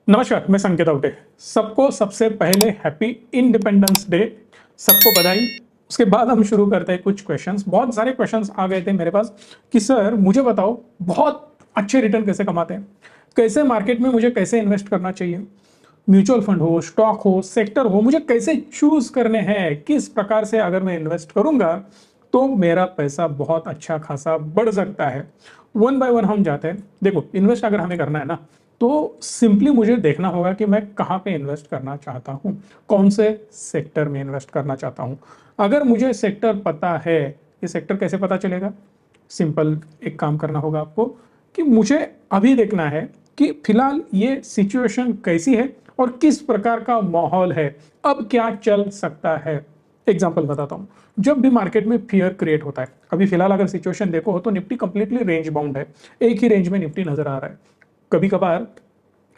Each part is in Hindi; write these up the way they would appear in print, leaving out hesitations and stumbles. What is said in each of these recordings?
नमस्कार, मैं संकेत अवटे। सबको सबसे पहले हैप्पी इंडिपेंडेंस डे। सबको बधाई। उसके बाद हम शुरू करते हैं कुछ क्वेश्चंस। बहुत सारे क्वेश्चंस आ गए थे मेरे पास कि सर मुझे बताओ बहुत अच्छे रिटर्न कैसे कमाते हैं, कैसे मार्केट में मुझे कैसे इन्वेस्ट करना चाहिए, म्यूचुअल फंड हो, स्टॉक हो, सेक्टर हो, मुझे कैसे चूज करने हैं, किस प्रकार से अगर मैं इन्वेस्ट करूंगा तो मेरा पैसा बहुत अच्छा खासा बढ़ सकता है। वन बाय वन हम जाते हैं। देखो, इन्वेस्ट अगर हमें करना है ना, तो सिंपली मुझे देखना होगा कि मैं कहाँ पे इन्वेस्ट करना चाहता हूँ, कौन से सेक्टर में इन्वेस्ट करना चाहता हूँ। अगर मुझे सेक्टर पता है, ये सेक्टर कैसे पता चलेगा? सिंपल एक काम करना होगा आपको कि मुझे अभी देखना है कि फिलहाल ये सिचुएशन कैसी है और किस प्रकार का माहौल है, अब क्या चल सकता है। एग्जाम्पल बताता हूँ। जब भी मार्केट में फियर क्रिएट होता है, अभी फिलहाल अगर सिचुएशन देखो तो निफ्टी कंप्लीटली रेंज बाउंड है, एक ही रेंज में निफ्टी नजर आ रहा है। कभी कभार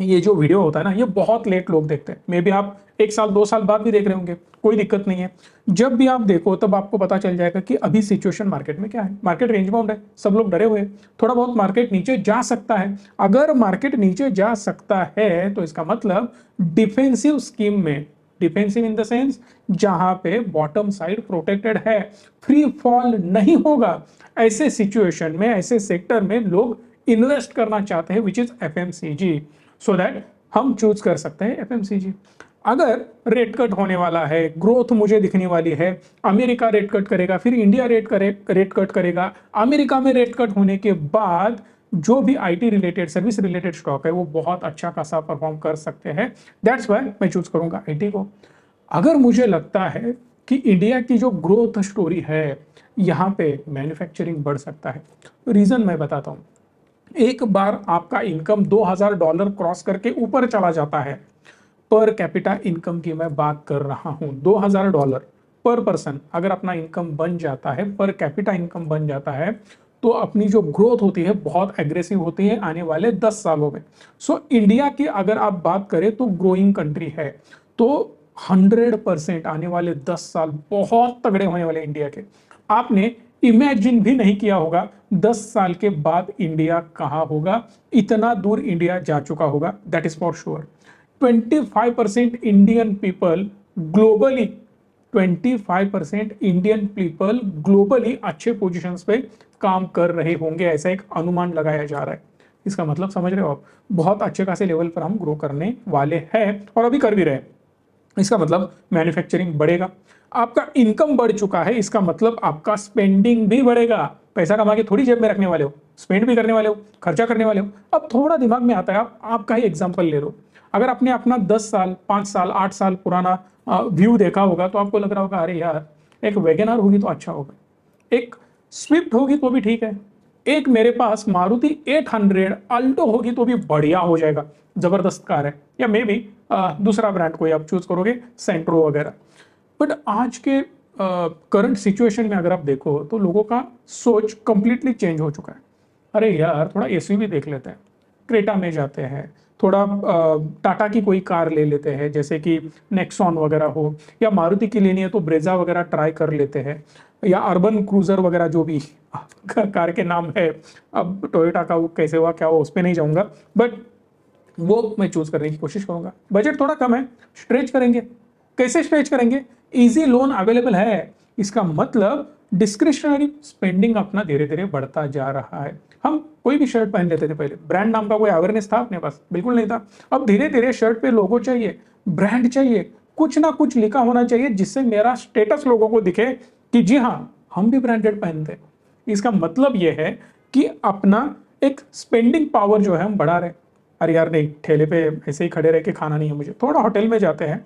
ये जो वीडियो होता है ना, ये बहुत लेट लोग देखते हैं, मे बी आप 1 साल 2 साल बाद भी देख रहे होंगे, कोई दिक्कत नहीं है। जब भी आप देखो तब आपको पता चल जाएगा कि अभी सिचुएशन मार्केट में क्या है। मार्केट रेंज बाउंड है, सब लोग डरे हुए हैं, थोड़ा बहुत मार्केट नीचे जा सकता है। अगर मार्केट नीचे जा सकता है तो इसका मतलब डिफेंसिव स्कीम में, डिफेंसिव इन द सेंस जहां पे बॉटम साइड प्रोटेक्टेड है, फ्री फॉल नहीं होगा, ऐसे सिचुएशन में, ऐसे सेक्टर में लोग इन्वेस्ट करना चाहते हैं, which is FMCG, so that हम चूज कर सकते हैं एफएमसीजी। अगर रेट कट होने वाला है, ग्रोथ मुझे दिखने वाली है, अमेरिका रेट कट करेगा, फिर इंडिया रेट कट करेगा, अमेरिका में रेट कट होने के बाद जो भी IT related, service related stock है वो बहुत अच्छा खासा परफॉर्म कर सकते हैं। दैट्स वाई मैं चूज करूंगा आईटी को। अगर मुझे लगता है कि इंडिया की जो ग्रोथ स्टोरी है, यहाँ पे मैन्युफैक्चरिंग बढ़ सकता है, रीजन मैं बताता हूँ। एक बार आपका इनकम $2000 क्रॉस करके ऊपर चला जाता है, पर कैपिटा इनकम की मैं बात कर रहा हूं, $2000 पर पर्सन अगर अपना इनकम बन जाता है, पर कैपिटा इनकम बन जाता है, तो अपनी जो ग्रोथ होती है बहुत एग्रेसिव होती है आने वाले 10 सालों में। सो इंडिया की अगर आप बात करें तो ग्रोइंग कंट्री है, तो 100% आने वाले 10 साल बहुत तगड़े होने वाले इंडिया के। आपने इमेजिन भी नहीं किया होगा 10 साल के बाद इंडिया कहां होगा, इतना दूर इंडिया जा चुका होगा, that is for sure. 25% Indian people globally, 25% Indian people globally अच्छे पोजीशंस पे काम कर रहे होंगे, ऐसा एक अनुमान लगाया जा रहा है। इसका मतलब समझ रहे हो आप, बहुत अच्छे खासे लेवल पर हम ग्रो करने वाले हैं और अभी कर भी रहे हैं। इसका मतलब मैन्युफैक्चरिंग बढ़ेगा, आपका इनकम बढ़ चुका है, इसका मतलब आपका स्पेंडिंग भी बढ़ेगा। पैसा कमा के थोड़ी जेब में रखने वाले हो, स्पेंड भी करने वाले हो, खर्चा करने वाले हो। अब थोड़ा दिमाग में आता है, आपका ही एग्जांपल ले लो। अगर आपने अपना 10 साल 5 साल 8 साल पुराना व्यू देखा होगा तो आपको लग रहा होगा, अरे यार एक वैगनआर होगी तो अच्छा होगा, एक स्विफ्ट होगी तो भी ठीक है, एक मेरे पास मारुति 800 अल्टो होगी तो भी बढ़िया हो जाएगा, जबरदस्त कार है। या मे बी दूसरा ब्रांड कोई आप चूज करोगे, सेंट्रो वगैरह। बट आज के करंट सिचुएशन में अगर आप देखो तो लोगों का सोच कंप्लीटली चेंज हो चुका है। अरे यार थोड़ा एसयूवी देख लेते हैं, क्रेटा में जाते हैं, थोड़ा टाटा की कोई कार ले लेते हैं, जैसे कि नेक्सॉन वगैरह हो, या मारुति की लेनी है तो ब्रेजा वगैरह ट्राई कर लेते हैं, या अर्बन क्रूजर वगैरह जो भी कार के नाम है। अब टोयोटा का वो कैसे हुआ क्या हुआ उस पर नहीं जाऊंगा, बट वो मैं चूज करने की कोशिश करूंगा। बजट थोड़ा कम है, स्ट्रेच करेंगे। कैसे स्ट्रेच करेंगे? इजी लोन अवेलेबल है, इसका मतलब डिस्क्रिशनरी स्पेंडिंग अपना धीरे धीरे बढ़ता जा रहा है। हम कोई भी शर्ट पहन लेते थे पहले, ब्रांड नाम का कोई अवेयरनेस था अपने पास? बिल्कुल नहीं था। अब धीरे धीरे शर्ट पे लोगो चाहिए, ब्रांड चाहिए, कुछ ना कुछ लिखा होना चाहिए जिससे मेरा स्टेटस लोगों को दिखे कि जी हाँ हम भी ब्रांडेड पहनते हैं। इसका मतलब यह है कि अपना एक स्पेंडिंग पावर जो है हम बढ़ा रहे हैं। अरे यार नहीं, ठेले पे ऐसे ही खड़े रह के खाना नहीं है मुझे, थोड़ा होटल में जाते हैं,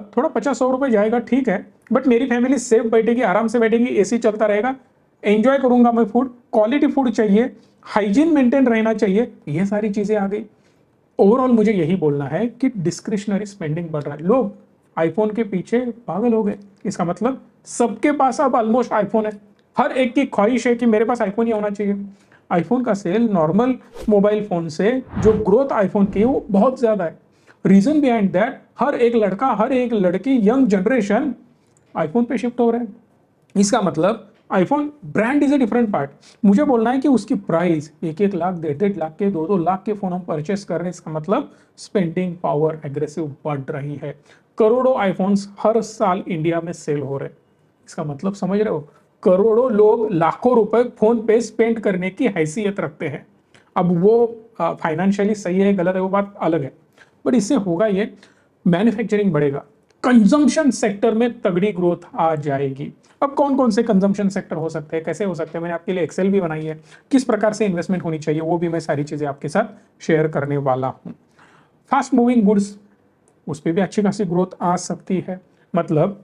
थोड़ा 50-100 रुपए जाएगा ठीक है, बट मेरी फैमिली सेफ बैठेगी, आराम से बैठेगी, एसी चलता रहेगा, एंजॉय करूंगा मैं फूड, क्वालिटी फूड चाहिए, हाइजीन मेंटेन रहना चाहिए, ये सारी चीजें आ गई। ओवरऑल मुझे यही बोलना है कि डिस्क्रिशनरी स्पेंडिंग बढ़ रहा है, लोग आईफोन के पीछे पागल हो गए। इसका मतलब सबके पास अब ऑलमोस्ट आईफोन है, हर एक की ख्वाहिश है कि मेरे पास आईफोन ही होना चाहिए। आईफोन का सेल नॉर्मल मोबाइल फोन से जो ग्रोथ आईफोन की है वो बहुत ज्यादा है। रीजन बिहाइंड दैट, हर एक लड़का हर एक लड़की यंग जनरेशन आईफोन पे शिफ्ट हो रहे हैं। इसका मतलब iPhone brand is a different part. मुझे बोलना है कि उसकी प्राइस 1-1 लाख 1.5-1.5 लाख के 2-2 लाख के फोन हम परचेस कर रहे हैं, इसका मतलब स्पेंडिंग पावर एग्रेसिव बढ़ रही है। करोड़ों आईफोन्स हर साल इंडिया में सेल हो रहे हैं, इसका मतलब समझ रहे हो, करोड़ों लोग लाखों रुपए फोन पे स्पेंड करने की हैसियत रखते हैं। अब वो फाइनेंशियली सही है गलत है वो बात अलग है, बट इससे होगा ये, मैन्युफैक्चरिंग बढ़ेगा, कंजम्पशन सेक्टर में तगड़ी ग्रोथ आ जाएगी। अब कौन कौन से कंजम्पशन सेक्टर हो सकते हैं, कैसे हो सकते हैं, मैंने आपके लिए एक्सेल भी बनाई है, किस प्रकार से इन्वेस्टमेंट होनी चाहिए वो भी मैं सारी चीजें आपके साथ शेयर करने वाला हूं। फास्ट मूविंग गुड्स, उस पर भी अच्छी खासी ग्रोथ आ सकती है। मतलब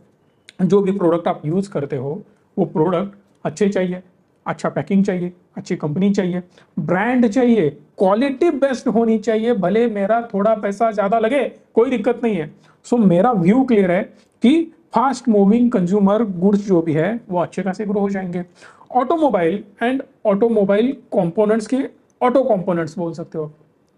जो भी प्रोडक्ट आप यूज करते हो वो प्रोडक्ट अच्छे चाहिए, अच्छा पैकिंग चाहिए, अच्छी कंपनी चाहिए, ब्रांड चाहिए, क्वालिटी बेस्ट होनी चाहिए, भले मेरा थोड़ा पैसा ज्यादा लगे कोई दिक्कत नहीं है। सो मेरा व्यू क्लियर है कि फास्ट मूविंग कंज्यूमर गुड्स जो भी है वो अच्छे खासे ग्रो हो जाएंगे। ऑटोमोबाइल एंड ऑटोमोबाइल कंपोनेंट्स के, ऑटो कंपोनेंट्स बोल सकते हो,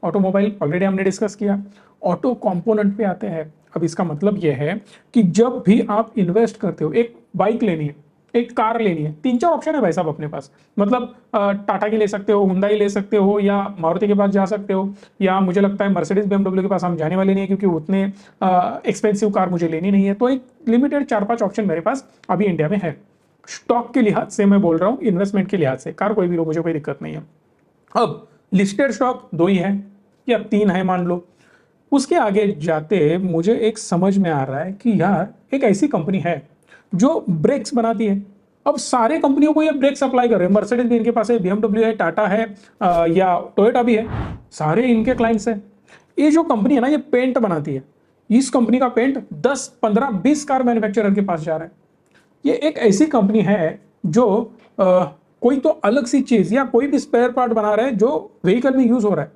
ऑटोमोबाइल ऑलरेडी हमने डिस्कस किया, ऑटो कंपोनेंट पे आते हैं। अब इसका मतलब यह है कि जब भी आप इन्वेस्ट करते हो, एक बाइक लेनी है, एक कार लेनी है, 3-4 ऑप्शन है भाई साहब अपने पास। मतलब टाटा की ले सकते हो, हुंडई ले सकते हो, या मारुति के पास जा सकते हो, या मुझे लगता है मर्सिडीज BMW के पास हम जाने वाले नहीं है क्योंकि उतने एक्सपेंसिव कार मुझे लेनी नहीं है। तो एक लिमिटेड 4-5 ऑप्शन मेरे पास अभी इंडिया में है। स्टॉक के लिहाज से मैं बोल रहा हूँ, इन्वेस्टमेंट के लिहाज से कार कोई भी लो, मुझे कोई दिक्कत नहीं है। अब लिस्टेड स्टॉक 2 ही है या 3 है मान लो। उसके आगे जाते मुझे एक समझ में आ रहा है कि यार एक ऐसी कंपनी है जो ब्रेक्स बनाती है। अब सारे कंपनियों को ये ब्रेक सप्लाई कर रहे हैं, मर्सिडीज भी इनके पास है, BMW है, टाटा है, या टोयोटा भी है, सारे इनके क्लाइंट्स हैं। ये जो कंपनी है ना, ये पेंट बनाती है, इस कंपनी का पेंट 10, 15, 20 कार मैन्युफैक्चरर के पास जा रहा है। ये एक ऐसी कंपनी है जो कोई तो अलग सी चीज या कोई भी स्पेयर पार्ट बना रहा है जो व्हीकल में यूज हो रहा है,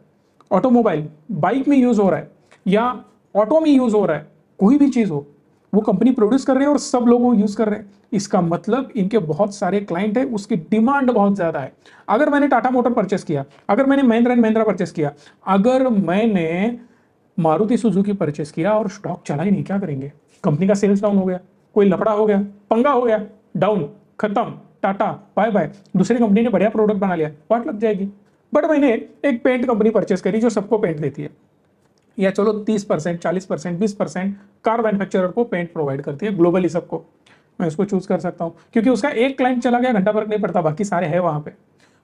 ऑटोमोबाइल बाइक में यूज हो रहा है या ऑटो में यूज हो रहा है, कोई भी चीज हो वो कंपनी प्रोड्यूस कर रहे हैं और सब लोग वो यूज कर रहे हैं। इसका मतलब इनके बहुत सारे क्लाइंट है, उसकी डिमांड बहुत ज्यादा है। अगर मैंने टाटा मोटर परचेस किया, अगर मैंने महिंद्रा एंड महिंद्रा परचेस किया, अगर मैंने मारुति सुजुकी परचेस किया और स्टॉक चला ही नहीं, क्या करेंगे? कंपनी का सेल्स डाउन हो गया, कोई लफड़ा हो गया, पंगा हो गया, डाउन, खत्म, टाटा बाय बाय। दूसरी कंपनी ने बढ़िया प्रोडक्ट बना लिया, वाट लग जाएगी। बट मैंने एक पेंट कंपनी परचेस करी जो सबको पेंट देती है, या चलो 30%, 40%, 20% कार मैन्युफैक्चरर को पेंट प्रोवाइड करती है ग्लोबली सबको, मैं उसको चूज कर सकता हूँ क्योंकि उसका एक क्लाइंट चला गया, घंटा फर्क नहीं पड़ता, बाकी सारे हैं वहां पे।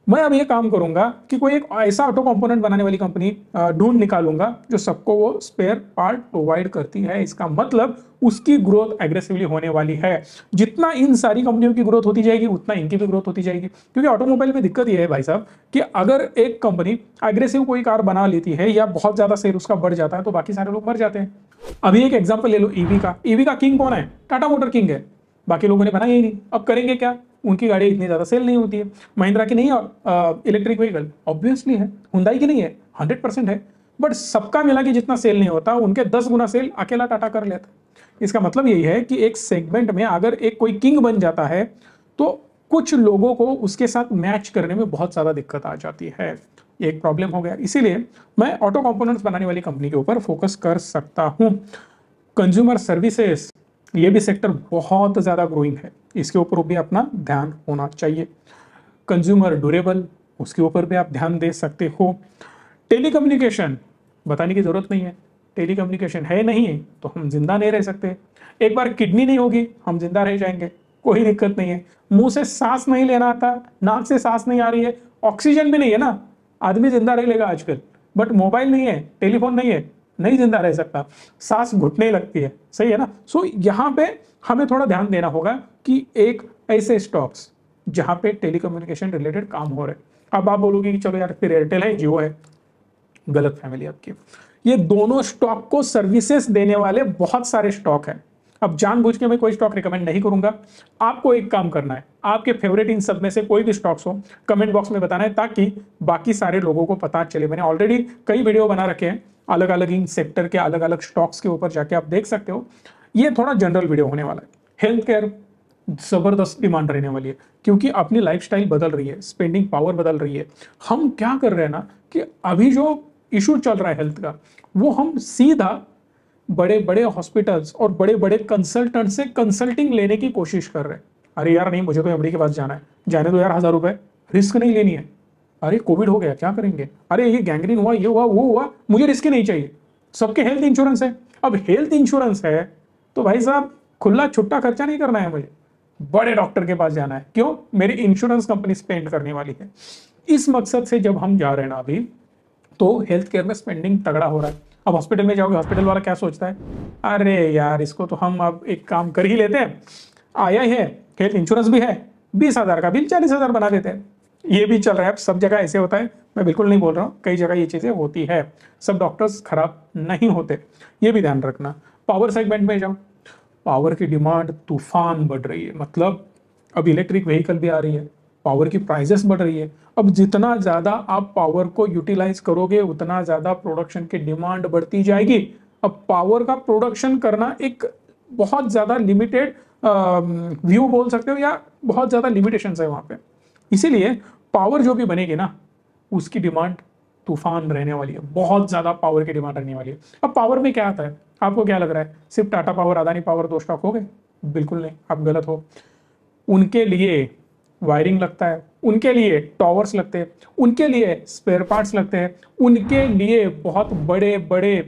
मैं अब ये काम करूंगा कि कोई एक ऐसा ऑटो कंपोनेंट बनाने वाली कंपनी ढूंढ निकालूंगा जो सबको वो स्पेयर पार्ट प्रोवाइड करती है। इसका मतलब उसकी ग्रोथ एग्रेसिवली होने वाली है। जितना इन सारी कंपनियों की ग्रोथ होती जाएगी उतना इनकी भी ग्रोथ होती जाएगी, क्योंकि ऑटोमोबाइल में दिक्कत ये है भाई साहब कि अगर एक कंपनी एग्रेसिव कोई कार बना लेती है या बहुत ज्यादा सेल उसका बढ़ जाता है तो बाकी सारे लोग मर जाते हैं। अभी एक एग्जाम्पल ले लो ईवी का। ईवी का किंग कौन है? टाटा मोटर किंग है, बाकी लोगों ने बनाया ही नहीं। अब करेंगे क्या? उनकी गाड़ी इतनी ज्यादा सेल नहीं होती है। महिंद्रा की नहीं है इलेक्ट्रिक व्हीकल, ऑब्वियसली है। हुंडई की नहीं है, 100% है, बट सबका मिला के जितना सेल नहीं होता उनके 10 गुना सेल अकेला टाटा कर लेता। इसका मतलब यही है कि एक सेगमेंट में अगर एक कोई किंग बन जाता है तो कुछ लोगों को उसके साथ मैच करने में बहुत ज्यादा दिक्कत आ जाती है। ये एक प्रॉब्लम हो गया, इसीलिए मैं ऑटो कंपोनेंट्स बनाने वाली कंपनी के ऊपर फोकस कर सकता हूं। कंज्यूमर सर्विसेज, ये भी सेक्टर बहुत ज्यादा ग्रोइंग है, इसके ऊपर भी अपना ध्यान होना चाहिए। कंज्यूमर ड्यूरेबल, उसके ऊपर भी आप ध्यान दे सकते हो। टेलीकम्युनिकेशन, बताने की जरूरत नहीं है, टेलीकम्युनिकेशन है नहीं तो हम जिंदा नहीं रह सकते। एक बार किडनी नहीं होगी हम जिंदा रह जाएंगे, कोई दिक्कत नहीं है। मुंह से सांस नहीं लेना आता, नाक से सांस नहीं आ रही है, ऑक्सीजन भी नहीं है ना, आदमी जिंदा रह लेगा आजकल। बट मोबाइल नहीं है, टेलीफोन नहीं है, नहीं जिंदा रह सकता, सांस घुटने लगती है, सही है ना। सो यहाँ पे हमें थोड़ा ध्यान देना होगा कि एक ऐसे स्टॉक्स जहां पे टेलीकम्युनिकेशन रिलेटेड काम हो रहे। अब आप बोलोगे कि चलो यार फिर एयरटेल है, जियो है, गलत फैमिली आपकी। ये दोनों स्टॉक को सर्विसेज देने वाले बहुत सारे स्टॉक हैं। अब जानबूझ के मैं कोई स्टॉक रिकमेंड नहीं करूंगा, आपको एक काम करना है, आपके फेवरेट इन सब में से कोई भी स्टॉक्स हो कमेंट बॉक्स में बताना है ताकि बाकी सारे लोगों को पता चले। मैंने ऑलरेडी कई वीडियो बना रखे हैं अलग अलग इन सेक्टर के अलग अलग स्टॉक्स के ऊपर, जाके आप देख सकते हो। ये थोड़ा जनरल वीडियो होने वाला है। हेल्थ केयर जबरदस्त डिमांड रहने वाली है क्योंकि अपनी लाइफस्टाइल बदल रही है, स्पेंडिंग पावर बदल रही है। हम क्या कर रहे हैं ना कि अभी जो इशू चल रहा है हेल्थ का, वो हम सीधा बड़े बड़े हॉस्पिटल्स और बड़े बड़े कंसल्टेंट से कंसल्टिंग लेने की कोशिश कर रहे हैं। अरे यार नहीं, मुझे तो एमडी के पास जाना है, जाने दो यार, 1000 रुपए, रिस्क नहीं लेनी है। अरे कोविड हो गया, क्या करेंगे, अरे ये गैंग्रीन हुआ, ये हुआ, वो हुआ, मुझे रिस्क ही नहीं चाहिए। सबके हेल्थ इंश्योरेंस है। अब हेल्थ इंश्योरेंस है तो भाई साहब खुला छुट्टा खर्चा नहीं करना है मुझे, बड़े डॉक्टर के पास जाना है। क्यों? मेरी इंश्योरेंस कंपनी स्पेंड करने वाली है। इस मकसद से जब हम जा रहे हैं ना अभी, तो हेल्थ केयर में स्पेंडिंग तगड़ा हो रहा है। अब हॉस्पिटल में जाओगे, हॉस्पिटल वाला क्या सोचता है, अरे यार इसको तो हम अब एक काम कर ही लेते हैं, आया ही है, हेल्थ इंश्योरेंस भी है, 20,000 का बिल 40,000 बना देते हैं। ये भी चल रहा है, सब जगह ऐसे होता है, मैं बिल्कुल नहीं बोल रहा हूँ, कई जगह ये चीज़ें होती है। सब डॉक्टर्स खराब नहीं होते, ये भी ध्यान रखना। पावर सेगमेंट में जाओ, पावर की डिमांड तूफान बढ़ रही है। मतलब अब इलेक्ट्रिक व्हीकल भी आ रही है, पावर की प्राइसेस बढ़ रही है। अब जितना ज़्यादा आप पावर को यूटिलाइज करोगे उतना ज़्यादा प्रोडक्शन की डिमांड बढ़ती जाएगी। अब पावर का प्रोडक्शन करना एक बहुत ज़्यादा लिमिटेड व्यू बोल सकते हो, या बहुत ज़्यादा लिमिटेशंस है वहाँ पे। इसीलिए पावर जो भी बनेगी ना, उसकी डिमांड तूफान रहने वाली है, बहुत ज़्यादा पावर की डिमांड रहने वाली है। अब पावर में क्या आता है, आपको क्या लग रहा है, सिर्फ टाटा पावर, अदानी पावर दो स्टॉक हो गए? बिल्कुल नहीं, आप गलत हो। उनके लिए वायरिंग लगता है, उनके लिए टॉवर्स लगते हैं, उनके लिए स्पेयर पार्ट्स लगते हैं, उनके लिए बहुत बड़े बड़े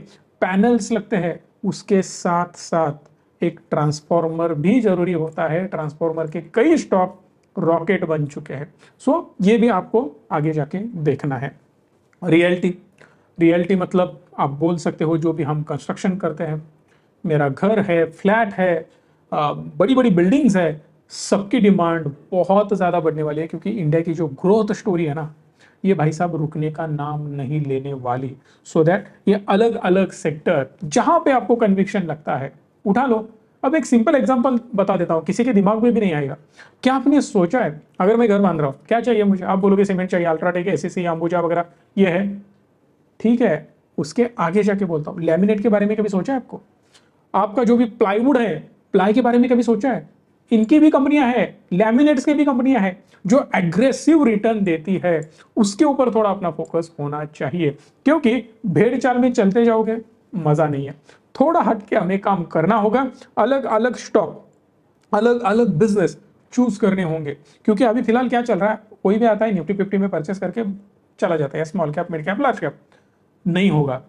पैनल्स लगते हैं। उसके साथ साथ एक ट्रांसफॉर्मर भी जरूरी होता है। ट्रांसफॉर्मर के कई स्टॉक रॉकेट बन चुके हैं। सो ये भी आपको आगे जाके देखना है। रियल्टी, रियल्टी मतलब आप बोल सकते हो जो भी हम कंस्ट्रक्शन करते हैं, मेरा घर है, फ्लैट है, बड़ी बड़ी बिल्डिंग्स है, सबकी डिमांड बहुत ज़्यादा बढ़ने वाली है। क्योंकि इंडिया की जो ग्रोथ स्टोरी है ना, ये भाई साहब रुकने का नाम नहीं लेने वाली। सो दैट ये अलग अलग सेक्टर जहां पे आपको कन्विक्शन लगता है उठा लो। अब एक सिंपल एग्जांपल बता देता हूँ, किसी के दिमाग में भी नहीं आएगा। क्या आपने सोचा है, अगर मैं घर बांध रहा हूँ, क्या चाहिए मुझे, आप बोलोगे सीमेंट चाहिए, अल्ट्राटेक, एसीसी, अंबुजा वगैरह, ये है, ठीक है। उसके आगे जाके बोलता हूँ, लैमिनेट के बारे में कभी सोचा है आपको? आपका जो भी प्लाईवुड है, प्लाई के बारे में कभी सोचा है? इनकी भी कंपनियां हैं, लैमिनेट्स की भी कंपनियां हैं जो एग्रेसिव रिटर्न देती है। उसके ऊपर थोड़ा अपना फोकस होना चाहिए, क्योंकि भेड़ चाल में चलते जाओगे मजा नहीं है। थोड़ा हट के हमें काम करना होगा, अलग अलग स्टॉक, अलग अलग बिजनेस चूज करने होंगे। क्योंकि अभी फिलहाल क्या चल रहा है, कोई भी आता है निफ्टी 50 में परचेस करके चला जाता है, small cap, mid cap, large cap, नहीं होगा।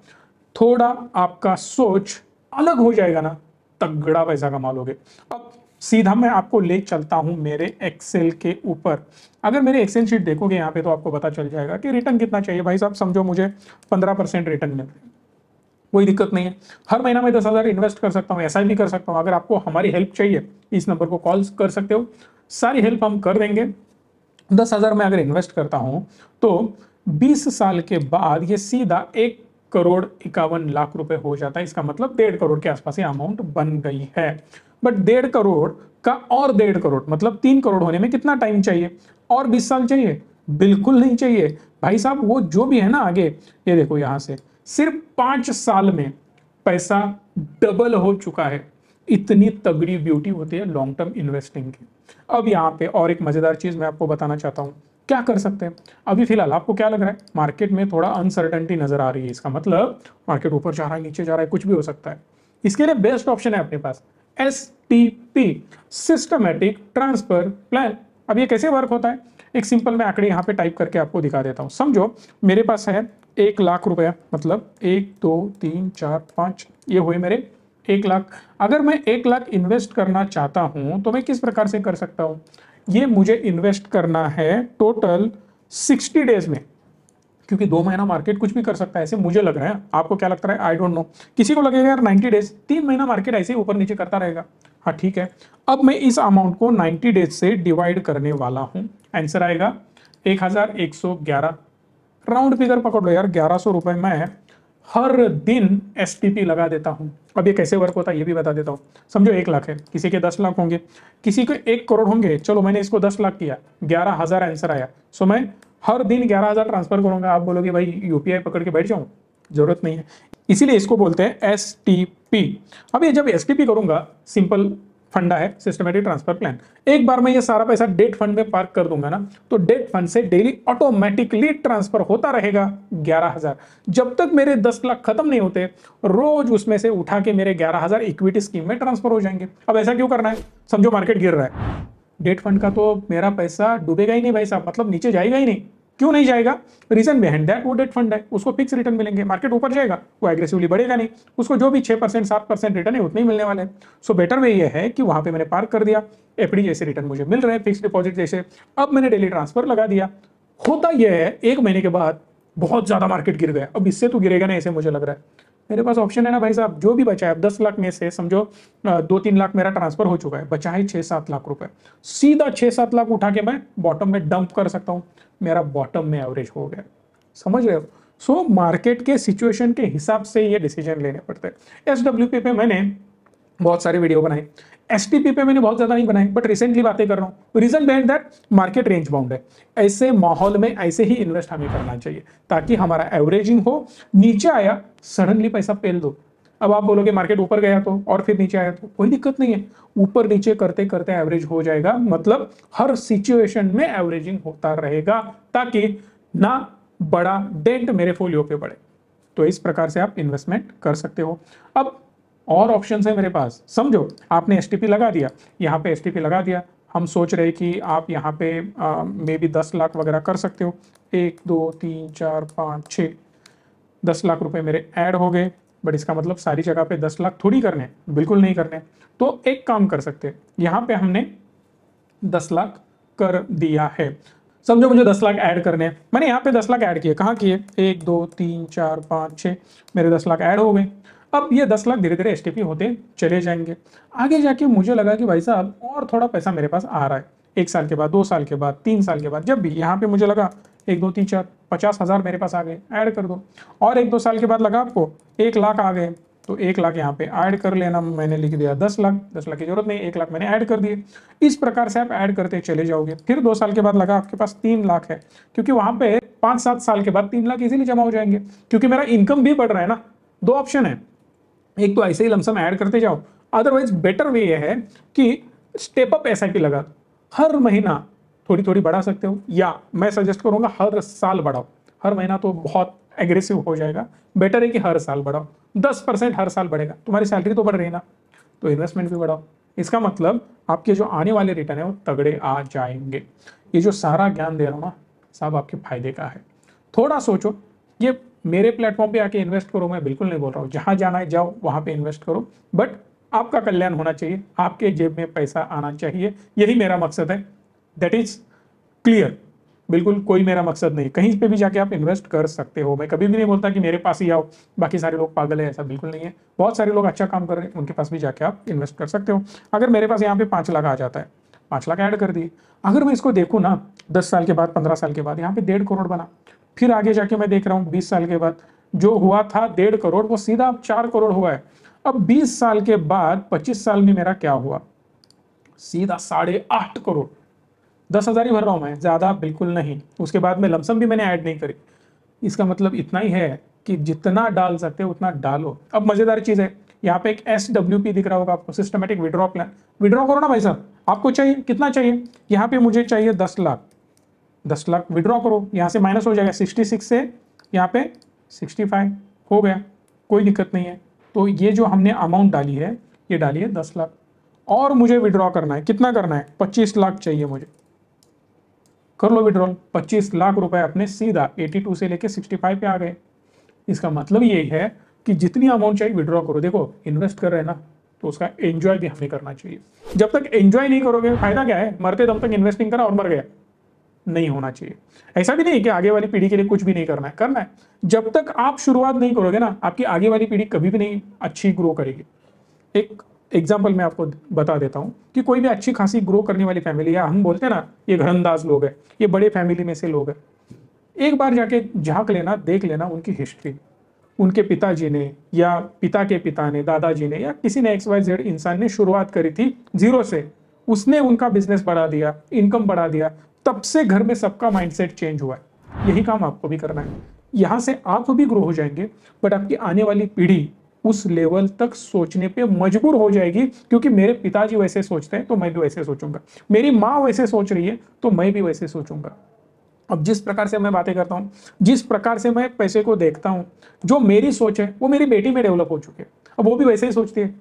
थोड़ा आपका सोच अलग हो जाएगा ना, तगड़ा पैसा कमा लोगे। अब सीधा मैं आपको ले चलता हूं मेरे एक्सेल के ऊपर। अगर मेरे एक्सेल शीट देखोगे यहाँ पे तो आपको पता चल जाएगा कि रिटर्न कितना चाहिए। भाई साहब समझो मुझे 15% रिटर्न मिल रहा है, कोई दिक्कत नहीं है। हर महीना में 10,000 इन्वेस्ट कर सकता हूँ, SIP कर सकता हूँ। अगर आपको हमारी हेल्प चाहिए, इस नंबर को कॉल कर सकते हो, सारी हेल्प हम कर देंगे। 10,000 में अगर इन्वेस्ट करता हूँ तो 20 साल के बाद ये सीधा 1,51,00,000 रुपए हो जाता है। इसका मतलब 1.5 करोड़ के आसपास ये अमाउंट बन गई है। बट 1.5 करोड़ का और 1.5 करोड़ मतलब 3 करोड़ होने में कितना टाइम चाहिए? और 20 साल चाहिए? बिल्कुल नहीं चाहिए भाई साहब। वो जो भी है ना आगे, ये देखो यहां से सिर्फ 5 साल में पैसा डबल हो चुका है। इतनी तगड़ी ब्यूटी होती है लॉन्ग टर्म इन्वेस्टिंग की। अब यहाँ पे और एक मजेदार चीज मैं आपको बताना चाहता हूँ, क्या कर सकते हैं। अभी फिलहाल आपको क्या लग रहा है, मार्केट में थोड़ा अनसर्टेनिटी नजर आ रही है। इसका मतलब मार्केट ऊपर जा रहा है, नीचे जा रहा है, कुछ भी हो सकता है। इसके लिए बेस्ट ऑप्शन है अपने पास STP, सिस्टमैटिक ट्रांसफर प्लान। अब ये कैसे वर्क होता है, एक सिंपल मैं आंकड़े यहाँ पे टाइप करके आपको दिखा देता हूँ। समझो मेरे पास है 1,00,000 रुपया, मतलब 1 2 3 4 5, ये हुए मेरे 1,00,000। अगर मैं 1,00,000 इन्वेस्ट करना चाहता हूँ तो मैं किस प्रकार से कर सकता हूँ? ये मुझे इन्वेस्ट करना है टोटल 60 डेज में, क्योंकि 2 महीना मार्केट कुछ भी कर सकता है, ऐसे मुझे लग रहा है। आपको क्या लगता है, आई डोंट नो। किसी को लगेगा यार 90 डेज, 3 महीना मार्केट ऐसे ही ऊपर नीचे करता रहेगा। हाँ ठीक है, अब मैं इस अमाउंट को 90 डेज से डिवाइड करने वाला हूं। आंसर आएगा 1,111, राउंड फिगर पकड़ लो यार, 1,100 रुपए मैं हर दिन STP लगा देता हूं। अब ये कैसे वर्क होता है ये भी बता देता हूं। समझो 1,00,000 है, किसी के 10 लाख होंगे, किसी के 1 करोड़ होंगे। चलो मैंने इसको 10 लाख किया, 11,000 आंसर आया। सो मैं हर दिन 11,000 ट्रांसफर करूंगा। आप बोलोगे भाई UPI पकड़ के बैठ जाऊं, जरूरत नहीं है। इसीलिए इसको बोलते हैं STP। अब ये जब STP करूंगा, सिंपल फंडा है, सिस्टमेटिक ट्रांसफर प्लान। एक बार मैं ये सारा पैसा डेट फंड में पार्क कर दूंगा ना, तो डेट फंड से डेली ऑटोमेटिकली ट्रांसफर होता रहेगा 11,000। जब तक मेरे 10 लाख खत्म नहीं होते, रोज उसमें से उठा के मेरे 11,000 इक्विटी स्कीम में ट्रांसफर हो जाएंगे। अब ऐसा क्यों करना है, समझो मार्केट गिर रहा है, डेट फंड का तो मेरा पैसा डूबेगा ही नहीं भाई साहब, मतलब नीचे जाएगा ही नहीं। क्यों नहीं जाएगा? रीजन बिहाइंड दैट, वो डेट फंड है, उसको फिक्स रिटर्न मिलेंगे। मार्केट ऊपर जाएगा, वो एग्रेसिवली बढ़ेगा नहीं, उसको जो भी 6% 7% रिटर्न है उतने ही मिलने वाले हैं। सो बेटर वे ये है कि वहां पे मैंने पार्क कर दिया, एफडी जैसे रिटर्न मुझे मिल रहे हैं, फिक्स डिपॉजिट जैसे। अब मैंने डेली ट्रांसफर लगा दिया। होता यह है, 1 महीने के बाद बहुत ज्यादा मार्केट गिर गया, अब इससे तो गिरेगा ना ऐसे मुझे लग रहा है। मेरे पास ऑप्शन है ना भाई साहब, जो भी बचा है, अब 10 लाख में से समझो 2-3 लाख मेरा ट्रांसफर हो चुका है, बचा है 6-7 लाख रुपए। सीधा 6-7 लाख उठा के मैं बॉटम में डंप कर सकता हूं, मेरा बॉटम में एवरेज हो गया। समझ रहे हो? सो मार्केट के सिचुएशन के हिसाब से ये डिसीजन लेने पड़ते हैं। एसडब्ल्यूपी पे मैंने बहुत सारे वीडियो बनाए, एसटीपी पे मैंने बहुत ज्यादा नहीं बनाए, बट रिसेंटली बातें कर रहा हूं। Reason behind that, market range bound है, ऐसे माहौल में ऐसे ही इन्वेस्ट हमें करना चाहिए ताकि हमारा एवरेजिंग हो। नीचे आया, सडनली पैसा पेल दो। अब आप बोलोगे मार्केट ऊपर गया तो और फिर नीचे आया तो, कोई दिक्कत नहीं है, ऊपर नीचे करते करते एवरेज हो जाएगा। मतलब हर सिचुएशन में एवरेजिंग होता रहेगा ताकि ना बड़ा डेंट मेरे फोलियो पे पड़े। तो इस प्रकार से आप इन्वेस्टमेंट कर सकते हो। अब और ऑप्शंस है मेरे पास। समझो आपने एसटीपी लगा दिया, यहाँ पे एसटीपी लगा दिया, हम सोच रहे कि आप यहाँ पे मे बी 10 लाख वगैरह कर सकते हो। 1 2 3 4 5 6 10 लाख रुपए मेरे ऐड हो गए। बट इसका मतलब सारी जगह पे 10 लाख थोड़ी करने, बिल्कुल नहीं करने। तो एक काम कर सकते हैं, यहाँ पे हमने 10 लाख कर दिया है। समझो मुझे 10 लाख ऐड करने हैं, मैंने यहाँ पे 10 लाख ऐड किए। कहाँ किए? 1 2 3 4 5 6, मेरे 10 लाख ऐड हो गए। अब ये 10 लाख धीरे धीरे एसटीपी होते चले जाएंगे। आगे जाके मुझे लगा कि भाई साहब और थोड़ा पैसा मेरे पास आ रहा है, 1 साल के बाद, 2 साल के बाद, 3 साल के बाद, जब भी यहाँ पे मुझे लगा 1 2 3 4 50,000 मेरे पास आ गए, ऐड कर दो। और 1-2 साल के बाद लगा आपको 1 लाख आ गए, तो 1 लाख यहाँ पे ऐड कर लेना। मैंने लिख दिया 10 लाख, 10 लाख की जरूरत नहीं, 1 लाख मैंने ऐड कर दिए। इस प्रकार से आप ऐड करते चले जाओगे। फिर 2 साल के बाद लगा आपके पास 3 लाख है, क्योंकि वहां पे 5-7 साल के बाद 3 लाख इजीली जमा हो जाएंगे, क्योंकि मेरा इनकम भी बढ़ रहा है ना। 2 ऑप्शन है, एक तो ऐसे ही लमसम ऐड करते जाओ, अदरवाइज बेटर वे ये है कि स्टेप अप एसआईपी लगा, हर महीना थोड़ी थोड़ी बढ़ा सकते हो, या मैं सजेस्ट करूंगा हर साल बढ़ाओ। हर महीना तो बहुत एग्रेसिव हो जाएगा, बेटर है कि हर साल बढ़ाओ। 10% हर साल बढ़ेगा, तुम्हारी सैलरी तो बढ़ रही है ना, तो इन्वेस्टमेंट भी बढ़ाओ। इसका मतलब आपके जो आने वाले रिटर्न है वो तगड़े आ जाएंगे। ये जो सारा ज्ञान दे रहा हूँ ना, सब आपके फायदे का है। थोड़ा सोचो, ये मेरे प्लेटफॉर्म पे आके इन्वेस्ट करो, मैं बिल्कुल नहीं बोल रहा हूँ, जहां जाना है जाओ वहां पे इन्वेस्ट करो, बट आपका कल्याण होना चाहिए, आपके जेब में पैसा आना चाहिए, यही मेरा मकसद है। That is clear. बिल्कुल कोई मेरा मकसद नहीं, कहीं पे भी जाके आप इन्वेस्ट कर सकते हो। मैं कभी भी नहीं बोलता कि मेरे पास ही आओ, बाकी सारे लोग पागल है, ऐसा बिल्कुल नहीं है। बहुत सारे लोग अच्छा काम कर रहे हैं, उनके पास भी जाके आप इन्वेस्ट कर सकते हो। अगर मेरे पास यहाँ पे 5 लाख आ जाता है, 5 लाख ऐड कर दिए, अगर मैं इसको देखूँ ना 10 साल के बाद, 15 साल के बाद यहाँ पे 1.5 करोड़ बना। फिर आगे जाके मैं देख रहा हूँ 20 साल के बाद जो हुआ था 1.5 करोड़, वो सीधा 4 करोड़ हुआ है। अब 20 साल के बाद 25 साल में मेरा क्या हुआ? सीधा 8.5 करोड़। 10,000 ही भर रहा हूं मैं, ज्यादा बिल्कुल नहीं। उसके बाद में लमसम भी मैंने ऐड नहीं करी। इसका मतलब इतना ही है कि जितना डाल सकते हो उतना डालो। अब मजेदार चीज है, यहाँ पे एक SWP दिख रहा होगा आपको, सिस्टमेटिक विड्रॉ प्लान। विड्रॉ करो ना भाई साहब, आपको चाहिए कितना चाहिए? यहाँ पे मुझे चाहिए 10 लाख। 10 लाख विड्रॉ करो, यहाँ से माइनस हो जाएगा 66 से यहाँ पे 65 हो गया, कोई दिक्कत नहीं है। तो ये जो हमने अमाउंट डाली है, ये डाली है 10 लाख, और मुझे विड्रॉ करना है। कितना करना है? 25 लाख चाहिए मुझे। कर लो विड्रॉल, 25 लाख रुपए अपने सीधा 82 से लेके 65 पे आ गए। इसका मतलब ये है कि जितनी अमाउंट चाहिए विड्रॉ करो। देखो इन्वेस्ट कर रहे हैं ना, तो उसका एंजॉय भी हमें करना चाहिए। जब तक एंजॉय नहीं करोगे फायदा क्या है? मरते दम तक इन्वेस्टिंग करा और मर गया, नहीं होना चाहिए। ऐसा भी नहीं कि आगे वाली पीढ़ी के लिए कुछ भी नहीं करना है, करना है। जब तक आप शुरुआत नहीं करोगे ना, आपकी आगे वाली पीढ़ी कभी भी नहीं अच्छी ग्रो करेगी। एक एग्जाम्पल मैं आपको बता देता हूं कि कोई भी अच्छी खासी ग्रो करने वाली फैमिली, या हम बोलते हैं ना ये घरंदाज लोग हैं, ये बड़े फैमिली में से लोग हैं, एक बार जाके झांक लेना, देख लेना उनकी हिस्ट्री। उनके पिताजी ने या पिता के पिता ने, दादाजी ने, या किसी ने XYZ इंसान ने शुरुआत करी थी जीरो से, उसने उनका बिजनेस बढ़ा दिया, इनकम बढ़ा दिया, तब से घर में सबका माइंडसेट चेंज हुआ है। यही काम आपको भी करना है। यहां से आप भी ग्रो हो जाएंगे, बट आपकी आने वाली पीढ़ी उस लेवल तक सोचने पे मजबूर हो जाएगी, क्योंकि मेरे पिताजी वैसे सोचते हैं तो मैं भी वैसे सोचूंगा, मेरी माँ वैसे सोच रही है तो मैं भी वैसे सोचूंगा। अब जिस प्रकार से मैं बातें करता हूँ, जिस प्रकार से मैं पैसे को देखता हूँ, जो मेरी सोच है वो मेरी बेटी में डेवलप हो चुकी है, अब वो भी वैसे ही सोचती है।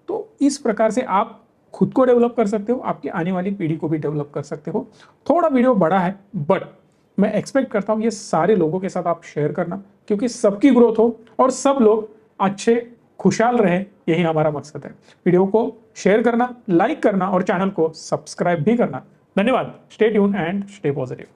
तो इस प्रकार से आप खुद को डेवलप कर सकते हो, आपकी आने वाली पीढ़ी को भी डेवलप कर सकते हो। थोड़ा वीडियो बड़ा है, बट मैं एक्सपेक्ट करता हूँ ये सारे लोगों के साथ आप शेयर करना, क्योंकि सबकी ग्रोथ हो और सब लोग अच्छे खुशहाल रहे, यही हमारा मकसद है। वीडियो को शेयर करना, लाइक करना और चैनल को सब्सक्राइब भी करना। धन्यवाद। Stay tune and stay positive.